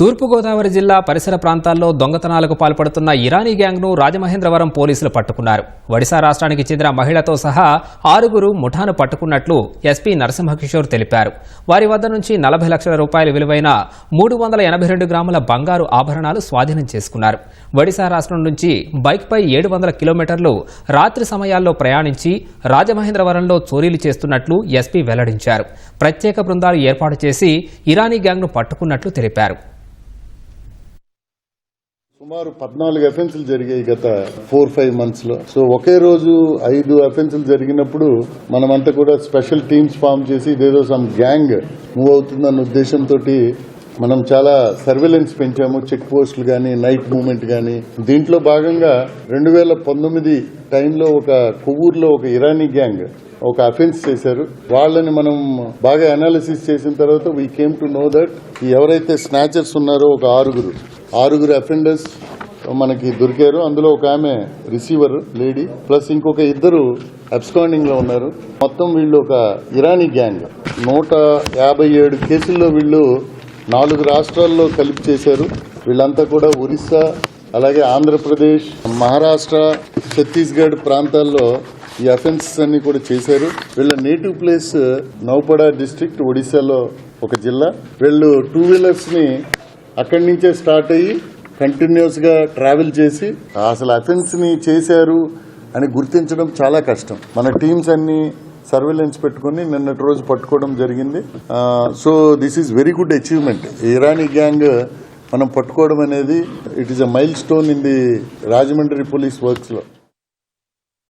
తూర్పుగోదావరి జిల్లా పరిసర ప్రాంతాల్లో దొంగతనాలకు పాల్పడుతున్న ఇరానీ గ్యాంగ్ను రాజమహేంద్రవరం పోలీసులు పట్టుకున్నారు. ఒడిశా రాష్ట్రానికి చెందిన మహిళతో సహా 6 ముఠాను పట్టుకున్నట్లు ఎస్పీ నరసింహకిషోర్ తెలిపారు. వారి వద్ద నుంచి 40 లక్షల రూపాయల విలువైన 382 గ్రాముల బంగారు ఆభరణాలు స్వాధీనం చేసుకున్నారు. ఒడిశా రాష్ట్రం నుంచి బైక్పై 700 కిలోమీటర్లు రాత్రి సమయాల్లో ప్రయాణించి రాజమహేంద్రవరంలో చోరీలు చేస్తున్నట్లు ఎస్పీ వెల్లడించారు. ప్రత్యేక బృందాలు ఏర్పాటు చేసి ఇరానీ గ్యాంగ్ను పట్టుకున్నట్లు తెలిపారు. సుమారు 14 అఫెన్సులు జరిగాయి గత 4-5 మంత్స్ లో. సో ఒకే రోజు 5 అఫెన్సులు జరిగినప్పుడు మనమంతా కూడా స్పెషల్ టీమ్స్ ఫామ్ చేసి ఇదేదో సమ్ గ్యాంగ్ మూవ్ అవుతుందన్న ఉద్దేశంతో మనం చాలా సర్వేలెన్స్ పెంచాము. చెక్ పోస్టులు కానీ, నైట్ మూవ్మెంట్ కానీ. దీంట్లో భాగంగా 2019 టైంలో ఒక కొవ్వూరులో ఒక ఇరానీ గ్యాంగ్ ఒక అఫెన్స్ చేశారు. వాళ్ళని మనం బాగా అనాలిసిస్ చేసిన తర్వాత we came to know that ఎవరైతే స్నాచర్స్ ఉన్నారో ఒక 6 అఫెండర్స్ మనకి దొరికారు. అందులో ఒక ఆమె రిసీవర్ లేడీ ప్లస్ ఇంకొక 2 అబ్స్కాండింగ్ లో ఉన్నారు. మొత్తం వీళ్ళు ఒక ఇరానీ గ్యాంగ్ 157 కేసుల్లో వీళ్ళు 4 రాష్ట్రాల్లో కలిపి చేశారు. వీళ్ళంతా కూడా ఒరిస్సా, అలాగే ఆంధ్రప్రదేశ్, మహారాష్ట్ర, ఛత్తీస్గఢ్ ప్రాంతాల్లో ఈ అఫెన్సెస్ అన్ని కూడా చేశారు. వీళ్ళ నేటివ్ ప్లేస్ నౌపడా డిస్ట్రిక్ట్, ఒడిశాలో ఒక జిల్లా. వీళ్ళు 2 వీలర్స్ ని అక్కడి నుంచే స్టార్ట్ అయ్యి కంటిన్యూస్ గా ట్రావెల్ చేసి అసలు అఫెన్స్ ని చేశారు అని గుర్తించడం చాలా కష్టం. మన టీమ్స్ అన్ని సర్వేలెన్స్ పెట్టుకుని నిన్నటి రోజు పట్టుకోవడం జరిగింది. So this is very good achievement. Irani gang మనం పట్టుకోవడం అనేది it is a mile stone in the Rajahmundry police works లో.